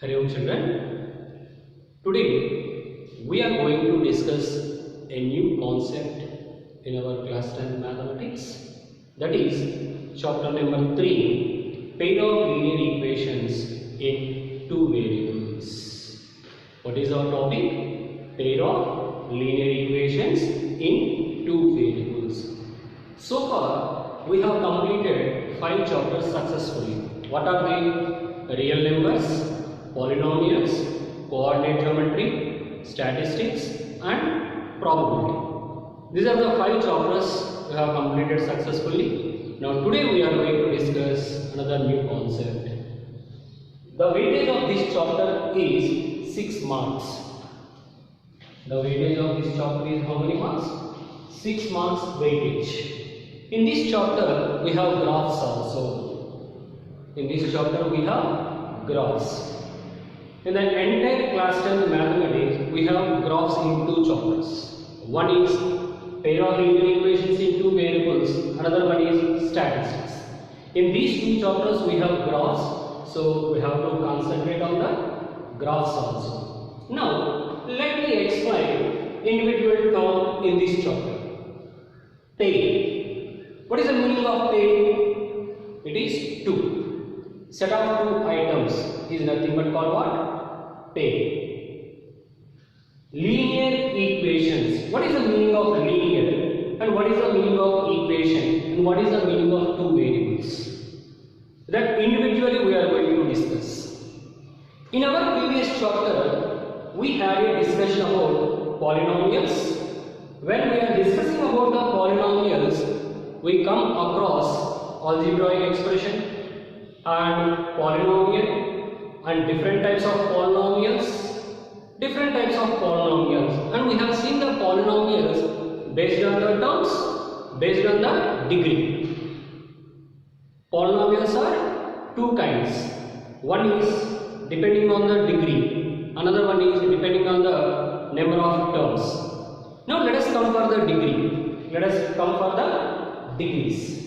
Hello children, today we are going to discuss a new concept in our class 10 mathematics, that is chapter number 3, pair of linear equations in two variables. What is our topic? Pair of linear equations in two variables. So far we have completed 5 chapters successfully. What are they? Real numbers, polynomials, coordinate geometry, statistics and probability. These are the 5 chapters we have completed successfully. Now today we are going to discuss another new concept. The weightage of this chapter is 6 marks. The weightage of this chapter is how many marks? 6 marks weightage. In this chapter we have graphs also. In this chapter we have graphs. In the entire class 10 mathematics, we have graphs in 2 chapters. One is pair of linear equations in 2 variables, another one is statistics. In these 2 chapters we have graphs, so we have to concentrate on the graphs also. Now, let me explain individual term in this chapter. Pair. What is the meaning of pair? It is 2. Set of 2 items is nothing but called what? Pair. Linear equations. What is the meaning of linear? And what is the meaning of equation? And what is the meaning of 2 variables? That individually we are going to discuss. In our previous chapter, we had a discussion about polynomials. When we are discussing about the polynomials, we come across algebraic expression and polynomial and different types of polynomials, and we have seen the polynomials based on the terms, based on the degree. Polynomials are 2 kinds. One is depending on the degree, another one is depending on the number of terms. Now let us come for the degree. Let us come for the degrees.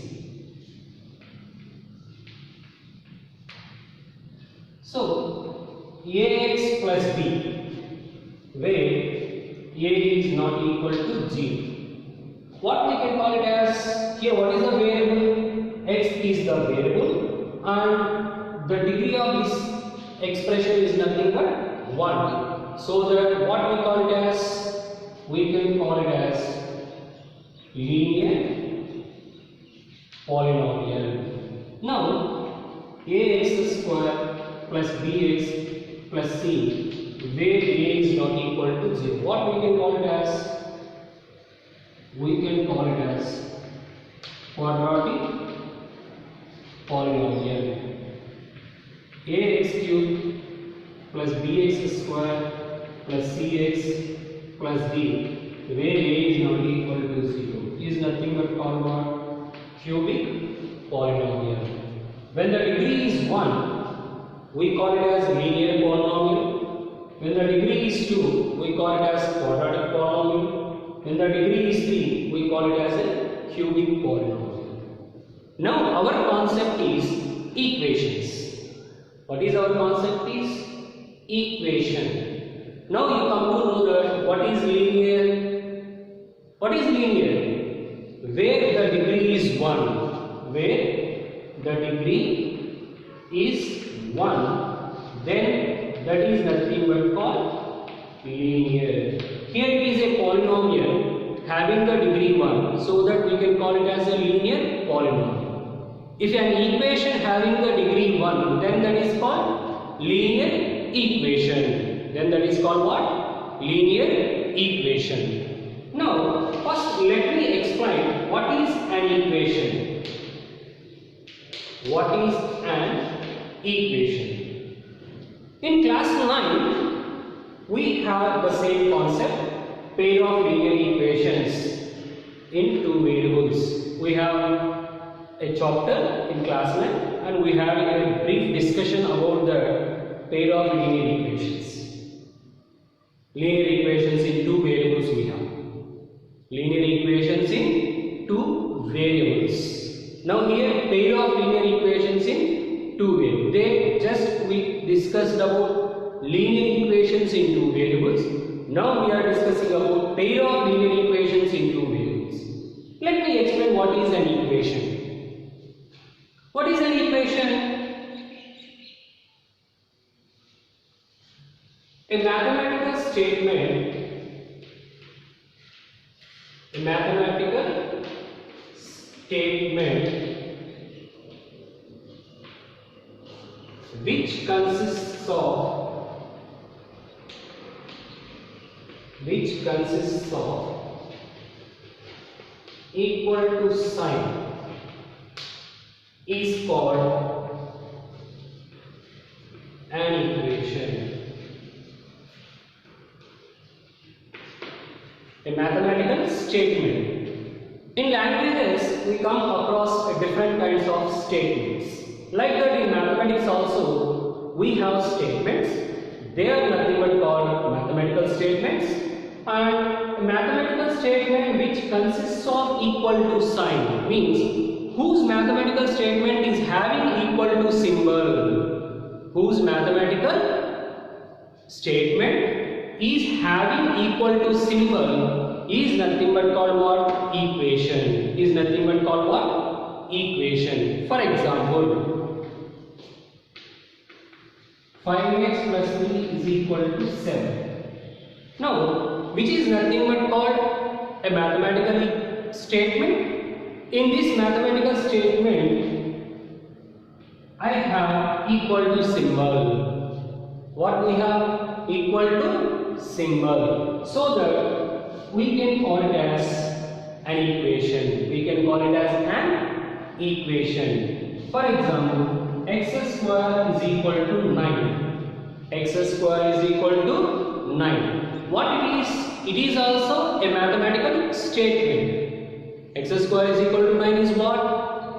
So, ax plus b, where a is not equal to 0. What we can call it as, here what is the variable? X is the variable and the degree of this expression is nothing but 1. So that what we call it as, we can call it as linear polynomial. Now, ax square plus bx plus c, where a is not equal to 0. What we can call it as? We can call it as quadratic polynomial. Ax cube plus bx square plus cx plus d, where a is not equal to 0, is nothing but called what? Cubic polynomial. When the degree is 1, we call it as linear polynomial. When the degree is 2, we call it as quadratic polynomial. When the degree is 3, we call it as a cubic polynomial. Now our concept is equations. What is our concept is? Equation. Now you come to know that what is linear? What is linear? Where the degree is 1. Where the degree is 1, then that is nothing but called linear. Here it is a polynomial having the degree 1, so that we can call it as a linear polynomial. If an equation having the degree 1, then that is called linear equation. Then that is called what? Linear equation. Now, first let me explain what is an equation. What is an equation? In class 9, we have the same concept, pair of linear equations in 2 variables. We have a chapter in class 9 and we have a brief discussion about the pair of linear equations. Linear equations in 2 variables we have. Linear equations in 2 variables. Now here pair of linear equations in 2 variables. We discussed about linear equations in two variables. Now we are discussing about pair of linear equations in two variables. Let me explain what is an equation. What is an equation? A mathematical statement which consists of equal to sign is called an equation. A mathematical statement. In languages, we come across different kinds of statements. Like that in mathematics also, we have statements. They are nothing but called mathematical statements. And a mathematical statement which consists of equal to sign means whose mathematical statement is having equal to symbol. Whose mathematical statement is having equal to symbol is nothing but called what? Equation. Is nothing but called what? Equation. For example, 5x plus 3 is equal to 7. Now, which is nothing but called a mathematical statement. In this mathematical statement, I have equal to symbol. What we have? Equal to symbol. So that we can call it as an equation. We can call it as an equation. For example, x square is equal to 9. X square is equal to 9. What it is? It is also a mathematical statement. X square is equal to 9 is what?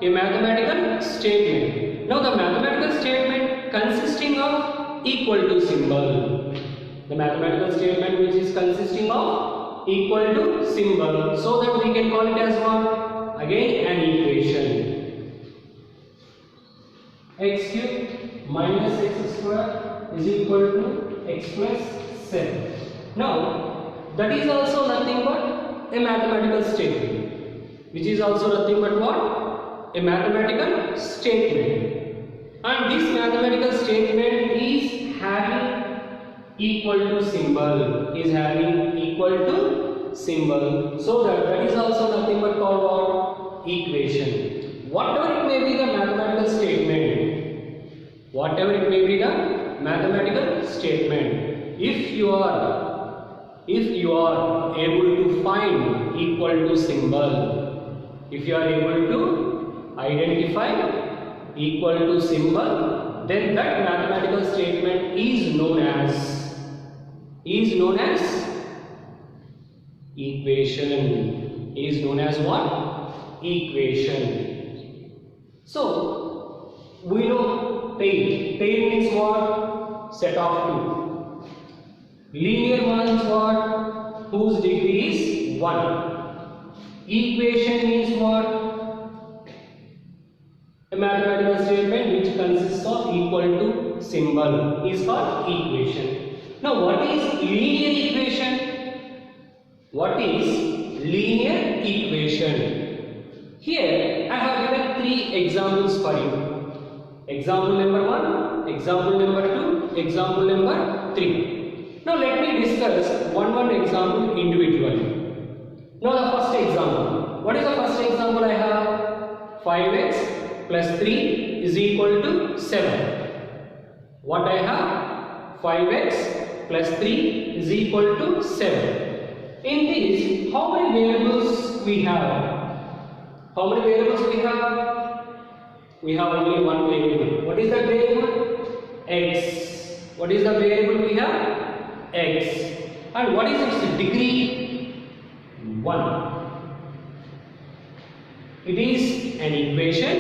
A mathematical statement. Now the mathematical statement consisting of equal to symbol. The mathematical statement which is consisting of equal to symbol. So that we can call it as what? Again an equation. X cube minus x square is equal to x plus 7. Now, that is also nothing but a mathematical statement, which is also nothing but what? A mathematical statement. And this mathematical statement is having equal to symbol, is having equal to symbol. So that is also nothing but called what? Equation. Whatever it may be the mathematical statement, whatever it may be the mathematical statement, if you are able to find equal to symbol, if you are able to identify equal to symbol, then that mathematical statement is known as equation. Is known as what? Equation. So we know pair. Pair means what? Set of two. Linear means what? Whose degree is 1. Equation means what? A mathematical statement which consists of equal to symbol is called equation. Now what is linear equation? What is linear equation? Here I have given 3 examples for you. Example number 1, example number 2, example number 3. Now let me discuss one example individually. Now the first example. What is the first example I have? 5x plus 3 is equal to 7. What I have? 5x plus 3 is equal to 7. In this, how many variables we have? How many variables we have? We have only one variable. What is that variable? X. What is the variable we have? X. And what is its degree? 1. It is an equation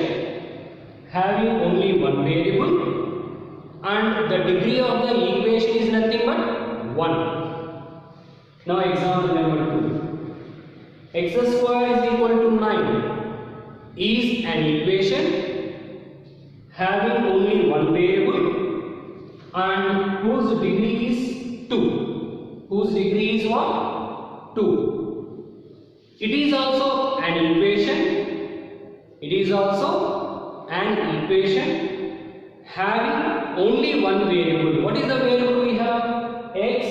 having only one variable, and the degree of the equation is nothing but 1. Now example number 2. X square is equal to 9 is an equation having only one variable, and whose degree is 2. Whose degree is what? 2. It is also an equation. It is also an equation having only one variable. What is the variable we have? X.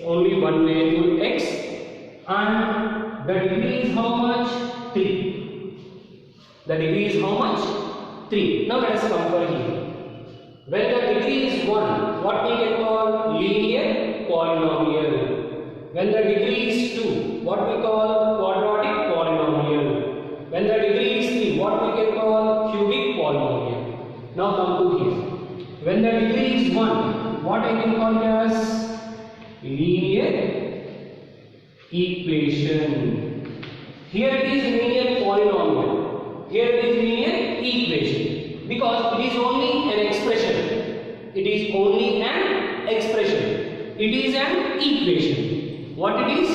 Only one variable x, and the degree is how much? 3. The degree is how much? 3. Now let us compare here. When the degree is 1, what we can call? Linear polynomial. When the degree is 2, what we call? Quadratic polynomial. When the degree is 3, what we can call? Cubic polynomial. Now come to here. When the degree is 1, what I can call it as? Linear equation. Here it is linear polynomial. Here it is linear equation. Because it is only an expression. It is only an expression. It is an equation. What it is?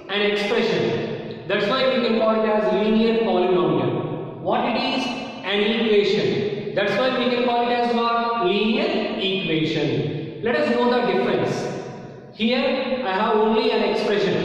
An expression. That's why we can call it as linear polynomial. What it is? An equation. That's why we can call it as what? Linear equation. Let us know the difference. Here I have only an expression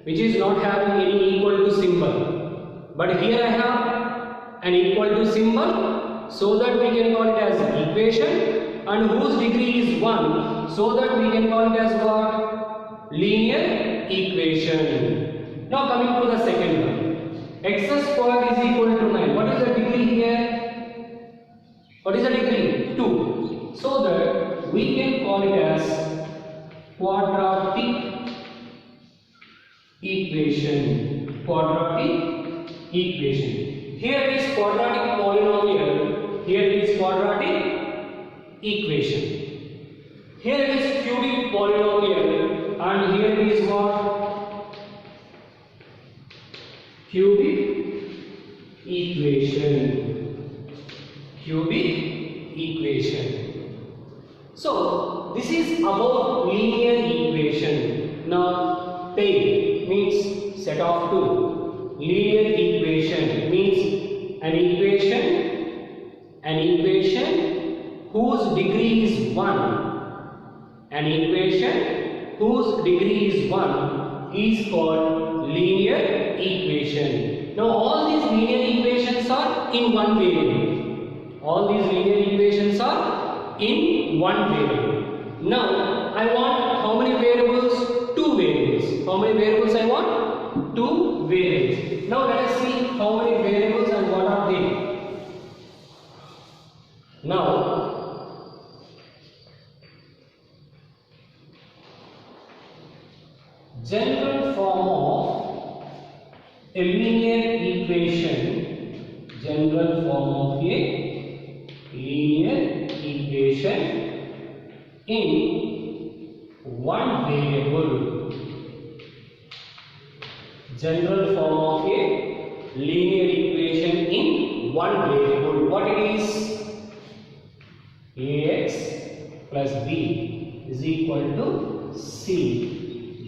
which is not having any equal to symbol. But here I have an equal to symbol, so that we can call it as equation, and whose degree is 1, so that we can call it as what? Linear equation. Now coming to the second one. X squared is equal to 9. What is the degree here? What is the degree? 2. So that we can call it as quadratic equation. Quadratic equation. Here it is quadratic polynomial. Here it is quadratic equation. Here it is cubic polynomial, and here it is what? Cubic equation. Cubic equation. So this is about linear equation. Now tail means set of two. Linear equation means an equation whose degree is 1. An equation whose degree is 1 is called linear equation. Now all these linear equations are in one variable. All these linear equations are in one variable. Now I want how many variables? 2 variables. How many variables I want? 2 variables. Now let us see how many variables and what are they. Now general form of a linear equation. General form of a linear equation in one variable. General form of a linear equation in one variable. What it is? Ax plus b is equal to c,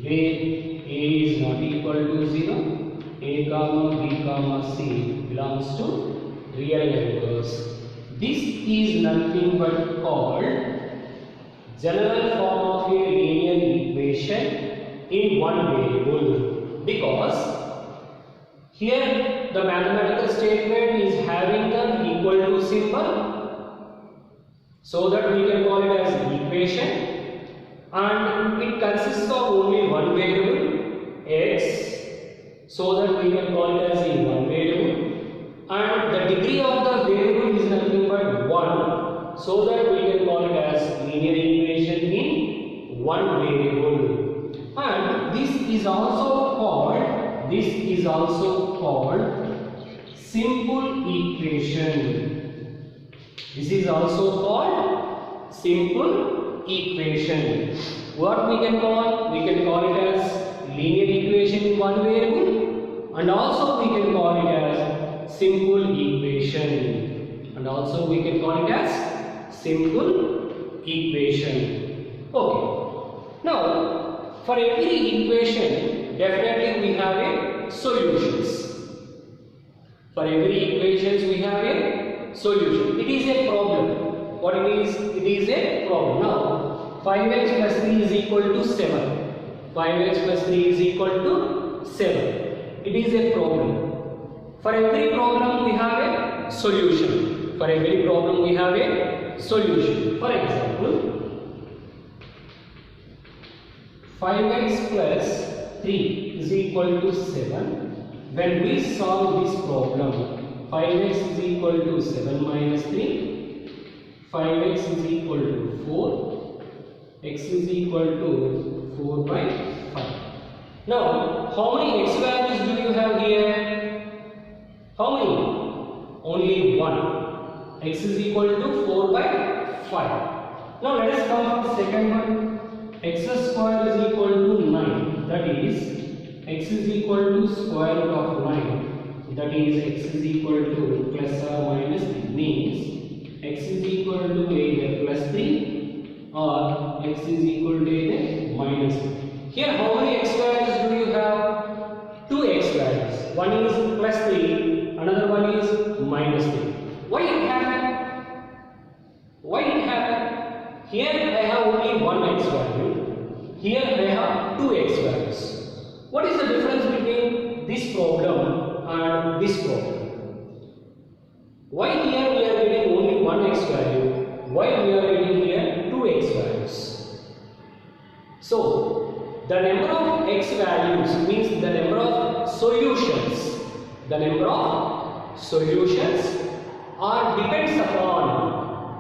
where a is not equal to 0. A comma b comma c belongs to real numbers. This is nothing but called general form of a linear equation in one variable, because here the mathematical statement is having the equal to symbol, so that we can call it as equation, and it consists of only one variable x, so that we can call it as a one variable, and the degree of the variable is nothing but 1, so that we can call it as linear equation in one variable. And this is also called simple equation. This is also called simple equation. What we can call? We can call it as linear equation in one variable, and also we can call it as simple equation, and also we can call it as simple equation. Okay. Now, for every equation, definitely we have a solutions. For every equations we have a solution. It is a problem. what it is? It is a problem. Now 5x plus 3 is equal to 7. 5x plus 3 is equal to 7. It is a problem. For every problem we have a solution. For every problem we have a solution. For example, 5x plus 3 is equal to 7. When we solve this problem, 5x is equal to 7 minus 3, 5x is equal to 4, x is equal to 4 by 5. Now, how many x values do you have here? How many? Only 1. X is equal to 4 by 5. Now, let us come for the second one. X square is equal to 9. That is, x is equal to square root of 9. That is, x is equal to plus or minus 3. Means, x is equal to either plus 3 or x is equal to either minus 3. Here, how many x values do you have? 2 x values. One is plus 3, another one is minus 3. Why it happened? Why it happened? Here I have only 1 x value. Here I have 2 x values. What is the difference between this problem and this problem? Why here we are getting only 1 x value? Why we are getting here 2 x values? So, the number of x values means the number of solutions. The number of solutions are depends upon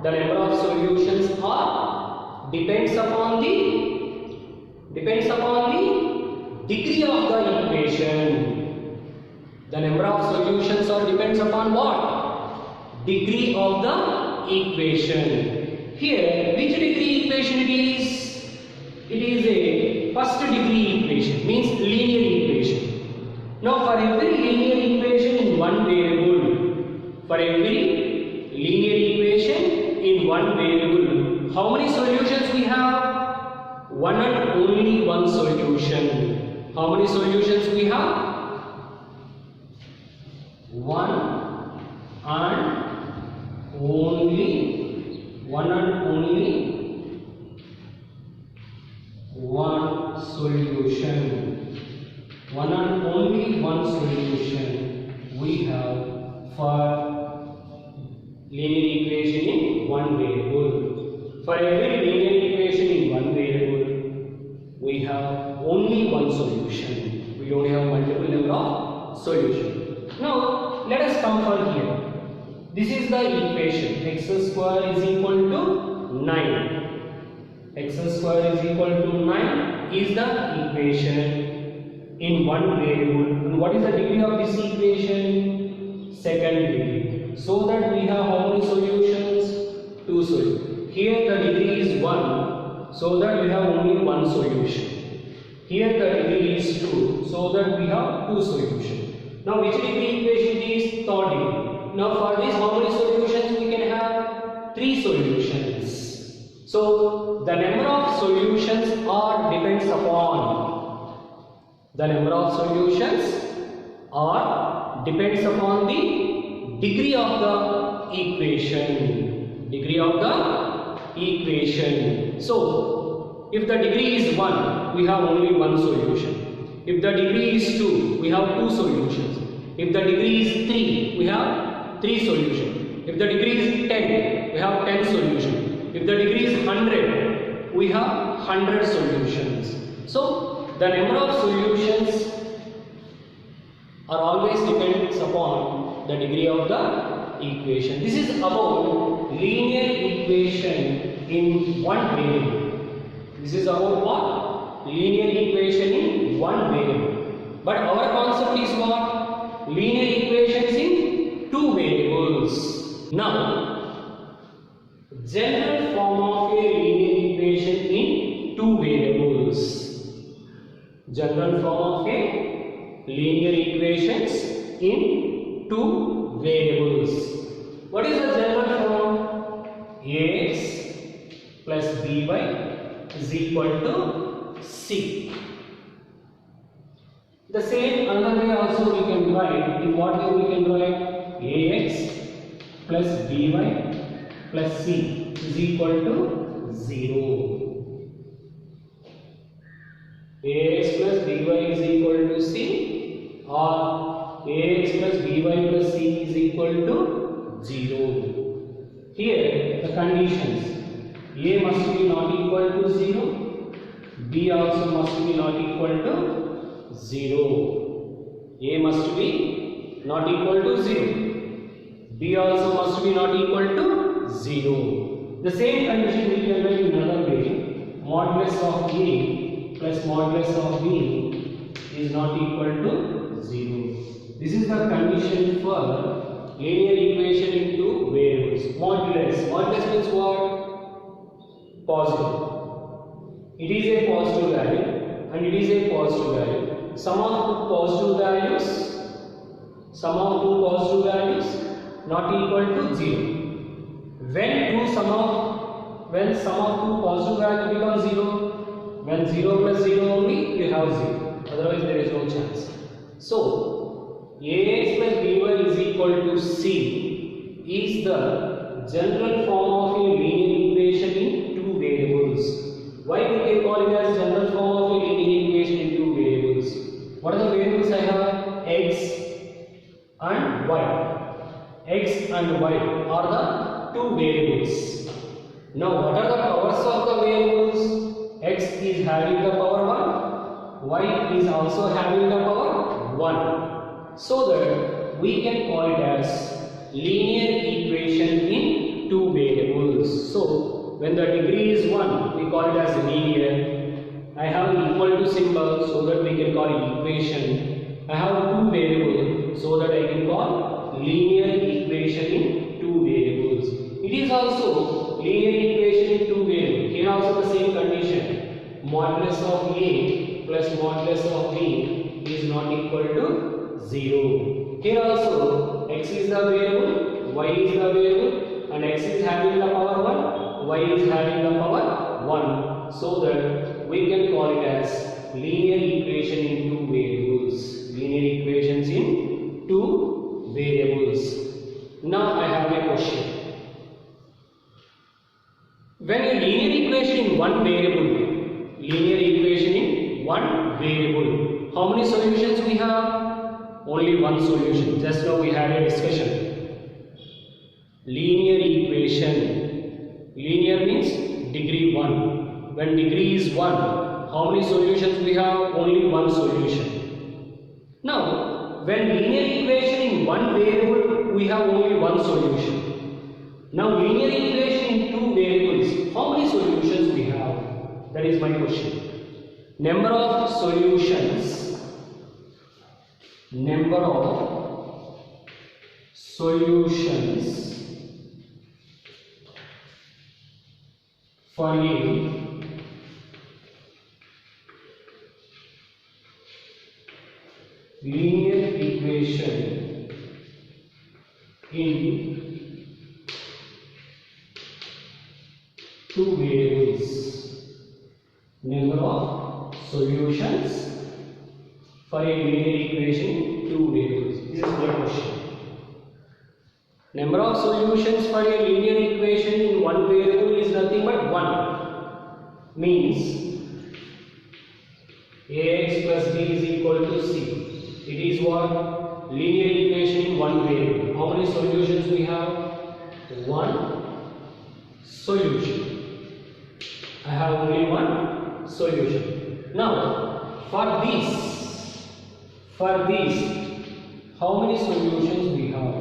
the number of solutions are depends upon the degree of the equation. The number of solutions are depends upon what? Degree of the equation. Here, which degree equation it is? It is a first degree equation, means linear equation. Now, for every linear equation in one variable, for every linear equation in one variable, how many solutions we have? One and only one solution. How many solutions we have? One and only one solution. One and only one solution we have for linear equation in one variable. For every linear equation in one variable, we have only one solution. We don't have multiple number of solutions. Now, let us come for here. This is the equation. X square is equal to 9. X square is equal to 9 is the equation in one variable. And what is the degree of this equation? Second degree. So that we have how many solutions? 2 solutions. Here the degree is 1. So that we have only one solution. Here the degree is 2. So that we have 2 solutions. Now which degree equation is? Third degree. Now for this how many solutions we can have? 3 solutions. So the number of solutions are depends upon the number of solutions are depends upon the degree of the equation. Degree of the equation. So if the degree is 1, we have only one solution. If the degree is 2, we have 2 solutions. If the degree is 3, we have 3 solutions. If the degree is 10, we have 10 solutions. If the degree is 100, we have 100 solutions. So the number of solutions are always depends upon the degree of the equation. This is about linear equation in one variable. This is about what? Linear equation in one variable. But our concept is what? Linear equations in 2 variables. Now, general form of a linear equation in 2 variables. General form of a linear equations in 2 variables. What is the general form? Ax plus by is equal to c. The same another way also we can write. In what way we can write? Ax plus by plus c is equal to 0. Ax plus by is equal to c, or ax plus by plus c is equal to 0. Here the conditions: a must be not equal to 0, b also must be not equal to 0. A must be not equal to 0, b also must be not equal to 0. The same condition we can write in another way: modulus of a plus modulus of b is not equal to 0. This is the condition for linear equation in two variables. Modulus means what? Positive. It is a positive value and it is a positive value. Sum of two positive values not equal to 0. When sum of two positive values become 0, when 0 plus 0 only you have 0, otherwise there is no chance. So ax plus by is equal to c is the general form of a linear equation in two variables. Why we can call it as general form of a linear equation in two variables? What are the variables I have? X and y. X and y are the two variables. Now what are the powers of the variables? X is having the power 1, y is also having the power 1. So that we can call it as linear equation in two variables. So when the degree is 1, we call it as linear. I have equal to symbol, so that we can call it equation. I have two variables, so that I can call linear equation in two variables. It is also linear equation in two variables. Here also the same condition: modulus of a plus modulus of b is not equal to 0. Here also x is the variable, y is the variable, and x is having the power 1, y is having the power 1, so that we can call it as linear equation in two variables. Linear equations in two variables. Now I have a question. When a linear equation in one variable, how many solutions we have? Only one solution. Just now we had a discussion. Linear equation. Linear means degree 1. When degree is 1, how many solutions we have? Only one solution. Now, when linear equation in one variable, we have only one solution. Now, linear equation in two variables, how many solutions we have? That is my question. Number of solutions for a linear equation in two variables. Number of solutions for a linear equation in two variables. This is my question. Number of solutions for a linear equation in one variable is nothing but 1. Means ax plus b is equal to c. It is what? Linear equation in one variable. How many solutions we have? One solution. I have only one solution. Now, for this, how many solutions we have?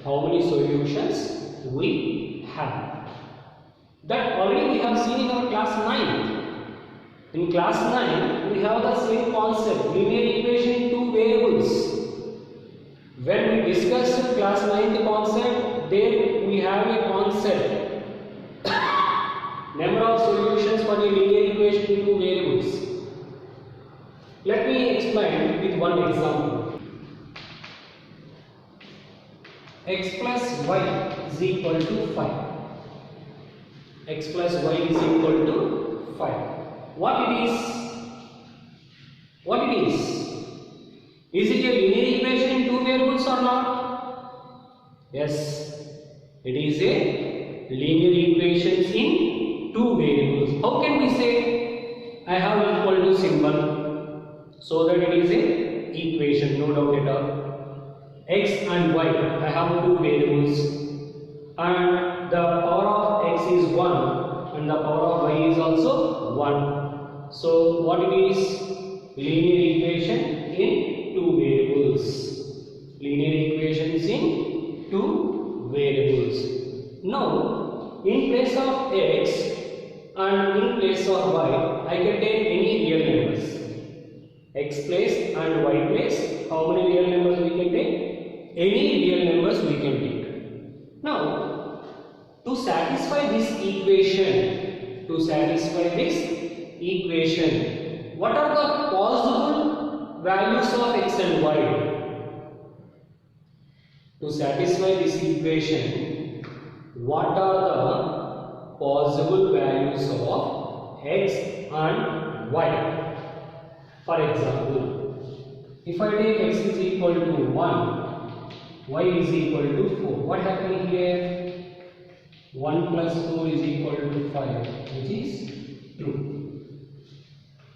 How many solutions we have? That already we have seen in our class 9. In class 9, we have the same concept, linear equation in two variables. When we discussed class 9 concept, there we have a concept. Number of solutions for a linear equation in two variables. Let me explain with one example. X plus y is equal to 5. X plus y is equal to 5. What it is? Is it a linear equation in two variables or not? Yes, it is a linear equations in two variables. How can we say I have equal to symbol so that it is a equation, no doubt at all. X and y, I have two variables and the power of x is 1 and the power of y is also 1. So what it is? Linear equation in two variables. Linear equations in two variables. Now in place of x and in place of y, I can take any real numbers. X place and y place, how many real numbers we can take? Any real numbers we can take. Now, to satisfy this equation, what are the possible values of x and y? To satisfy this equation, what are the possible values of x and y? For example, if I take x is equal to 1, y is equal to 4. What happened here? 1 plus 4 is equal to 5, which is true.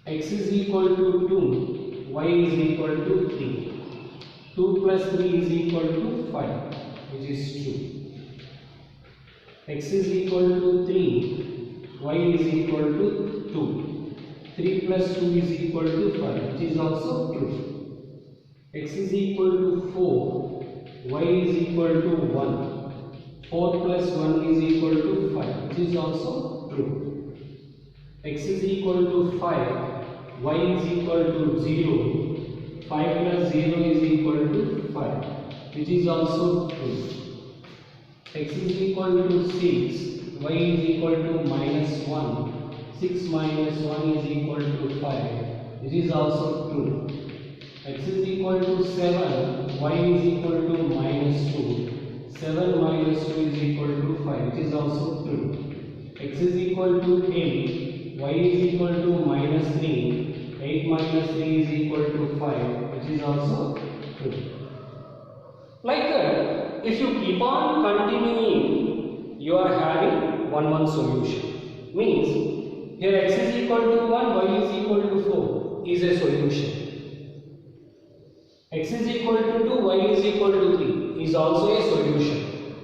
X is equal to 2, y is equal to 3. 2 plus 3 is equal to 5, which is true. X is equal to 3, y is equal to 2. 3 plus 2 is equal to 5, which is also true. X is equal to 4, y is equal to 1. 4 plus 1 is equal to 5, which is also true. X is equal to 5, y is equal to 0. 5 plus 0 is equal to 5, which is also true. X is equal to 6, y is equal to minus 1. 6 minus 1 is equal to 5, which is also true. X is equal to 7, y is equal to minus 2. 7 minus 2 is equal to 5, which is also true. X is equal to 8, y is equal to minus 3. 8 minus 3 is equal to 5, which is also true. Like that, if you keep on continuing, you are having one solution. Means, here x is equal to 1, y is equal to 4 is a solution. X is equal to 2, y is equal to 3 is also a solution.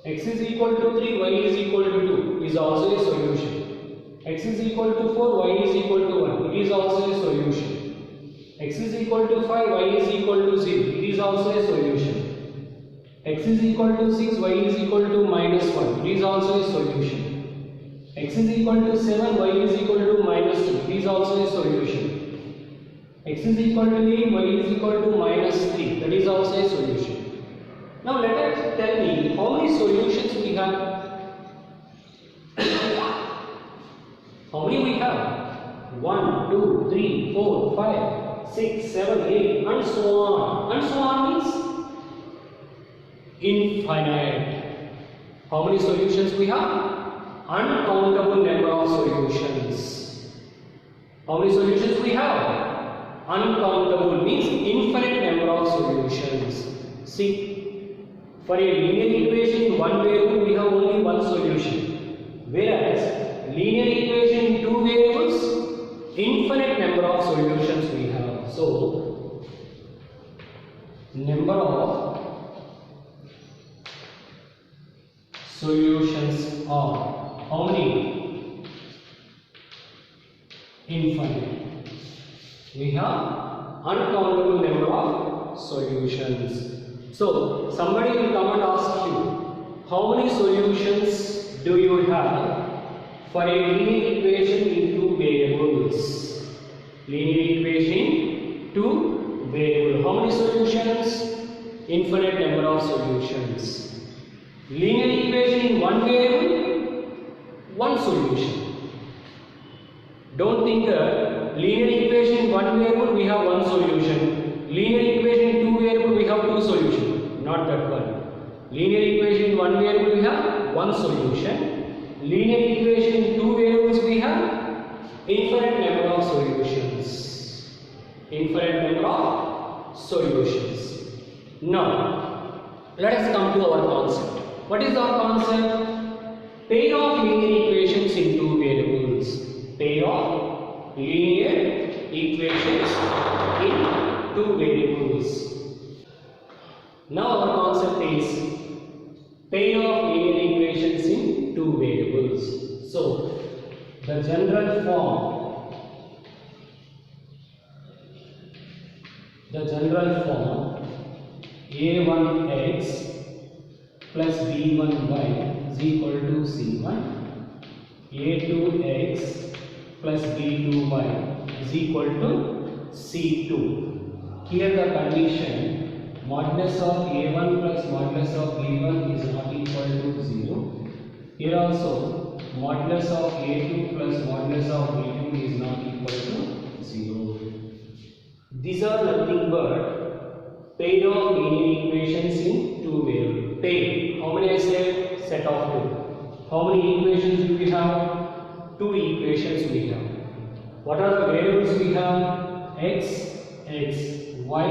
X is equal to 3, y is equal to 2 is also a solution. X is equal to 4, y is equal to 1, it is also a solution. X is equal to 5, y is equal to 0, it is also a solution. X is equal to 6, y is equal to minus 1, it is also a solution. X is equal to 7, y is equal to minus 2, it is also a solution. X is equal to 8, y is equal to minus 3, that is also a solution. Now let us tell me how many solutions we have. How many we have? 1, 2, 3, 4, 5, 6, 7, 8 and so on. And so on means infinite. How many solutions we have? Uncountable number of solutions. How many solutions we have? Uncountable means infinite number of solutions. See, for a linear equation in one variable we have only one solution, whereas linear equation in two variables, infinite number of solutions we have. So, number of solutions are how many? Infinite. We have uncountable number of solutions. So, somebody will come and ask you, how many solutions do you have for a linear equation in two variables? Linear equation in two variables. How many solutions? Infinite number of solutions. Linear equation in one variable, one solution. Don't think that linear equation in one variable we have one solution. Linear equation in two variable we have two solutions. Not that one. Linear equation in one variable we have one solution. Linear equation in two variables we have infinite number of solutions. Infinite number of solutions. Now, let us come to our concept. What is our concept? pair of linear equations in two variables. Pair of linear equations in two variables. Now our concept is pair of linear equations in two variables. So the general form a1x plus b1y is equal to c1, a2x plus b2y is equal to c2. Here the condition modulus of a1 plus modulus of b1 is not equal to 0. Here also modulus of a2 plus modulus of b2 is not equal to 0. These are nothing but pair of linear equations in two variables. Pair. How many I said? Set of two. How many equations do we have? Two equations we have. What are the variables we have? X, y,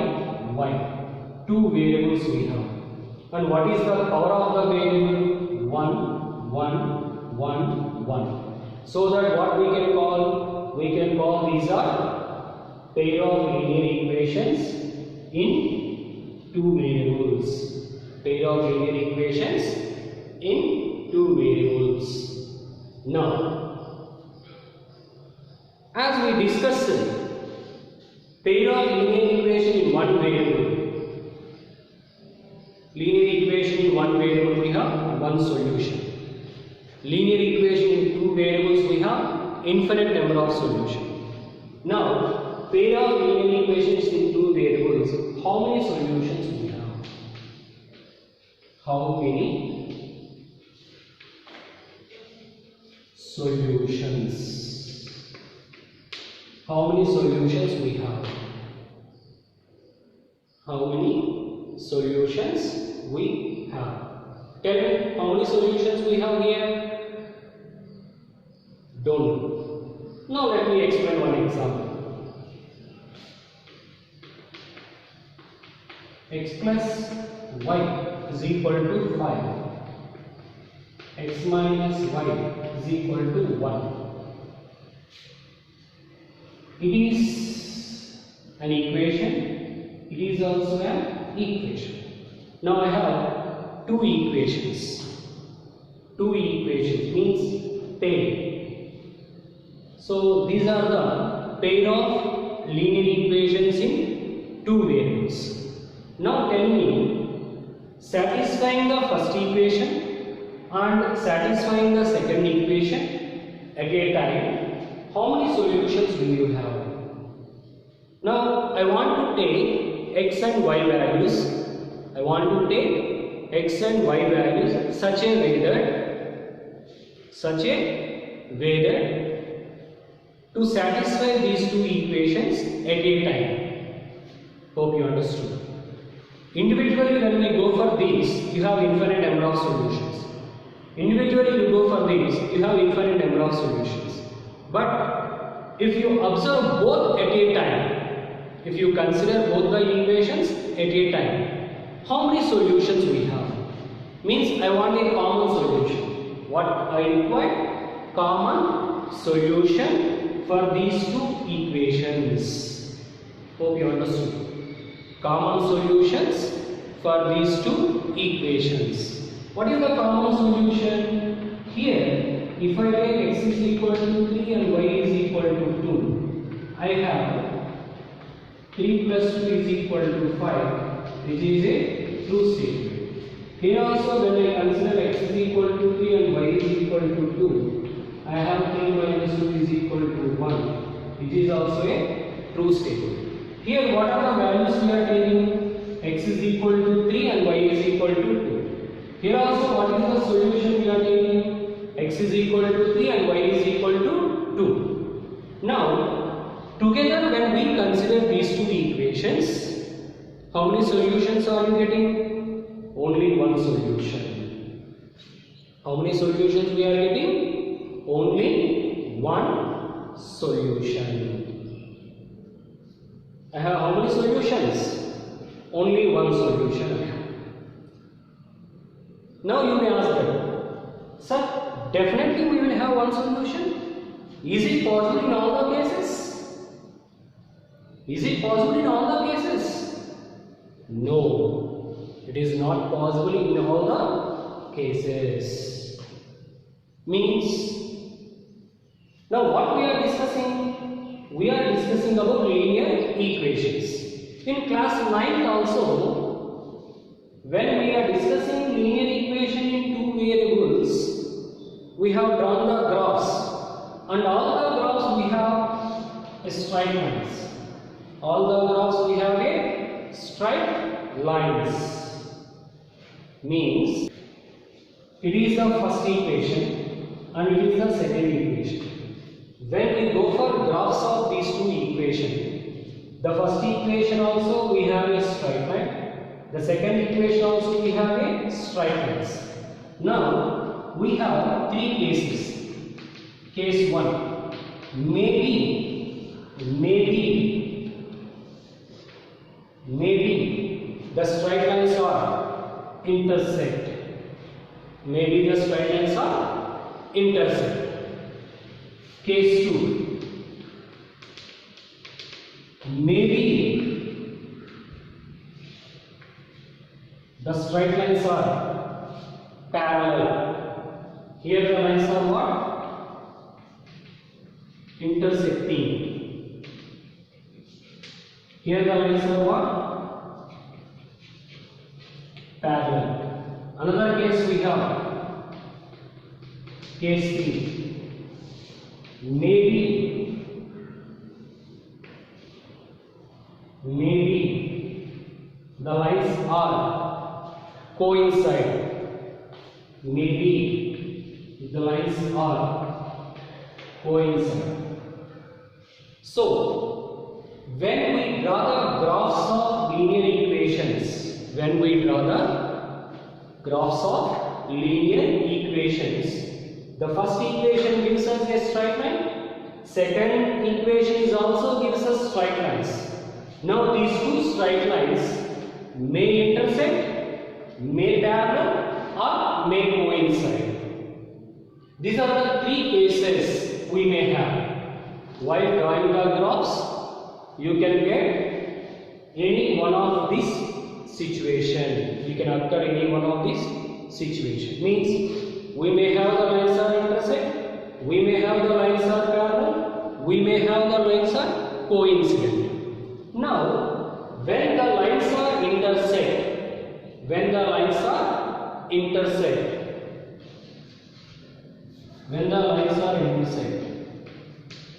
y. Two variables we have. And what is the power of the variable? 1, 1, 1, 1. So that what we can call? We can call these are pair of linear equations in two variables. Pair of linear equations in two variables. Now, as we discussed, pair of linear equation in one variable. Linear equation in one variable we have one solution. Linear equation in two variables we have infinite number of solutions. Now, pair of linear equations in two variables, how many solutions we have? How many solutions? How many solutions we have? How many solutions we have? Tell me how many solutions we have here? Don't know. Now let me explain one example. X plus y is equal to 5. X minus y is equal to 1. It is an equation. It is also an equation. Now I have two equations. Two equations means pair. So these are the pair of linear equations in two variables. Now tell me, satisfying the first equation and satisfying the second equation at a time, how many solutions will you have? Now I want to take x and y values. I want to take x and y values such a way that to satisfy these two equations at a time. Hope you understood. Individually, when we go for these, you have infinite number of solutions. Individually, you go for these, you have infinite number of solutions. But if you observe both at a time, if you consider both the equations at a time, how many solutions we have? Means I want a common solution. What I require? Common solution for these two equations. Hope you understood. Common solutions for these two equations. What is the common solution? Here, if I take x is equal to 3 and y is equal to 2, I have 3 plus 2 is equal to 5, which is a true statement. Here also, when I consider x is equal to 3 and y is equal to 2, I have 3 minus 2 is equal to 1, which is also a true statement. Here what are the values we are taking? X is equal to 3 and y is equal to 2. Here also what is the solution we are taking? X is equal to 3 and y is equal to 2. Now together when we consider these two equations, how many solutions are you getting? Only one solution. How many solutions we are getting? Only one solution. I have how many solutions? Only one solution. Now you may ask that, sir, definitely we will have one solution. Is it possible in all the cases? Is it possible in all the cases? No, it is not possible in all the cases. Means, now what we are discussing? We are discussing about linear equations. In class 9 also, when we are discussing linear equation in two variables, we have drawn the graphs, and all the graphs we have a straight lines. All the graphs we have a straight lines. Means it is the first equation and it is the second equation. When we go for graphs of these two equations, the first equation also we have a straight line, the second equation also we have a straight lines. Now we have three cases. Case 1, maybe the straight lines are intersect. Maybe the straight lines are intersect. Case 2, maybe the straight lines are parallel. Here the lines are what? Intersecting. Here the lines are what? Parallel. Another case we have. Case 3. Maybe the lines are coincide. Maybe the lines are coincide. So, when we draw the graphs of linear equations, the first equation gives us a straight line, second equation is also gives us straight lines. Now these two straight lines may intersect, may parallel, or may coincide. These are the three cases we may have. While drawing the graphs, you can get any one of these situation. You can occur any one of these situation. Means we may have the lines are intersect, we may have the lines are parallel, we may have the lines are coincident. Now, when the lines are intersect,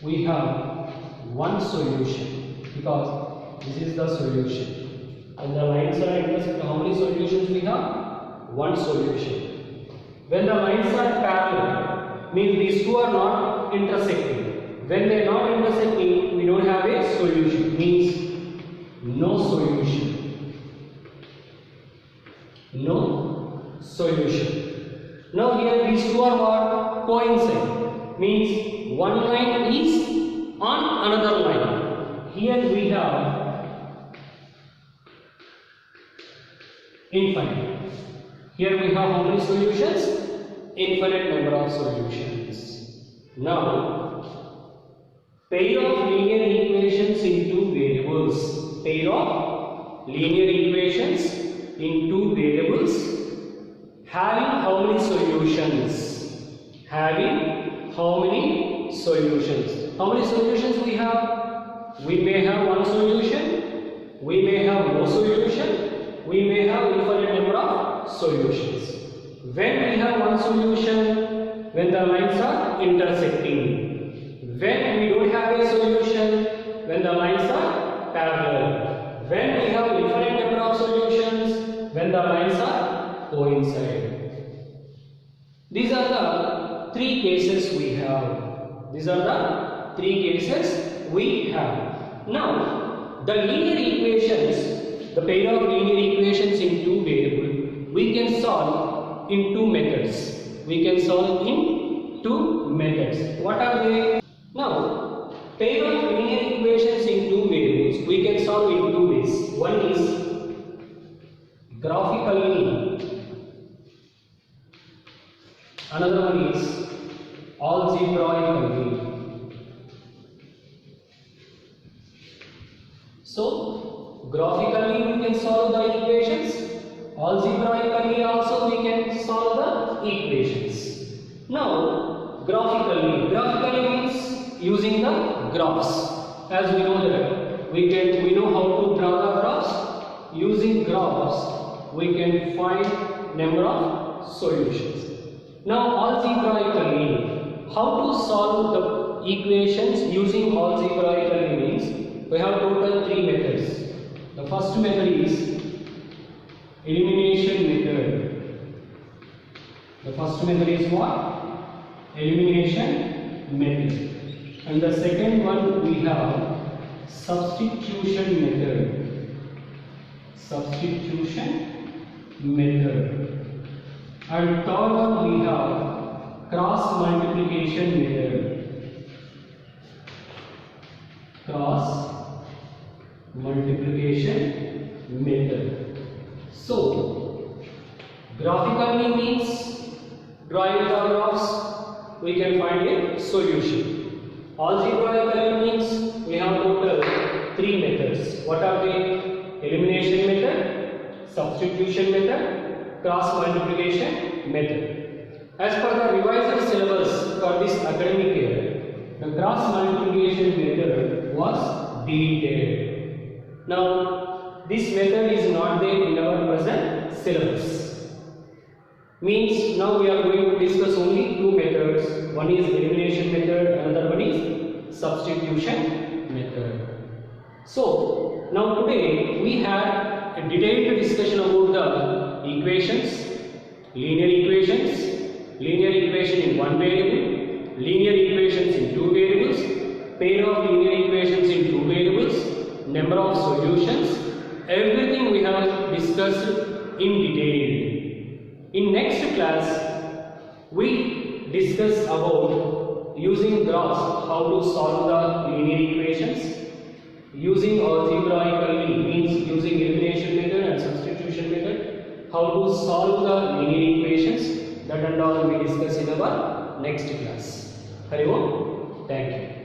we have one solution, because this is the solution. And the lines are intersect, how many solutions we have? One solution. When the lines are parallel, means these two are not intersecting. When they are not intersecting, we don't have a solution. Means no solution. No solution. Now here these two are what? Coincide. Means one line is on another line. Here we have infinite. Here we have how many solutions? Infinite number of solutions. Now, pair of linear equations in two variables. Pair of linear equations in two variables having how many solutions? Having how many solutions? How many solutions we have? We may have one solution, we may have no solution, we may have infinite number of solutions. When we have one solution, when the lines are intersecting. When we don't have a solution, when the lines are parallel. When we have infinite number of solutions, when the lines are coincide. These are the three cases we have. Now, the linear equations, the pair of linear equations in two variables, we can solve in two methods. What are they? Now, pair of linear equations in two variables, we can solve in two ways. One is graphically Another one is algebraically. So graphically we can solve the equations. Algebraically also we can solve the equations. Now graphically means using the graphs. As we know that we know how to draw the graphs. Using graphs we can find number of solutions. Now algebraically, how to solve the equations using algebraically means we have total 3 methods. The first method is elimination method. The first method is what? Elimination method. And the second one we have substitution method. Substitution method. And third one we have cross multiplication method. Cross multiplication method. So graphically means drawing the graphs we can find a solution. Algebraically means we have total 3 methods. What are they? Elimination method, substitution method, cross multiplication method. As per the revised syllabus for this academic year, the cross multiplication method was deleted. Now this method is not there in our present syllabus. Means now we are going to discuss only 2 methods. One is elimination method, another one is substitution method. So now today we had a detailed discussion about the equations, linear equation in one variable, linear equations in 2 variables, pair of linear equations in 2 variables, number of solutions. Everything we have discussed in detail. In next class we discuss about using graphs how to solve the linear equations. Using algebraically means using elimination method and substitution method, how to solve the linear equations. That and all we discuss in our next class. Hari Om. Thank you.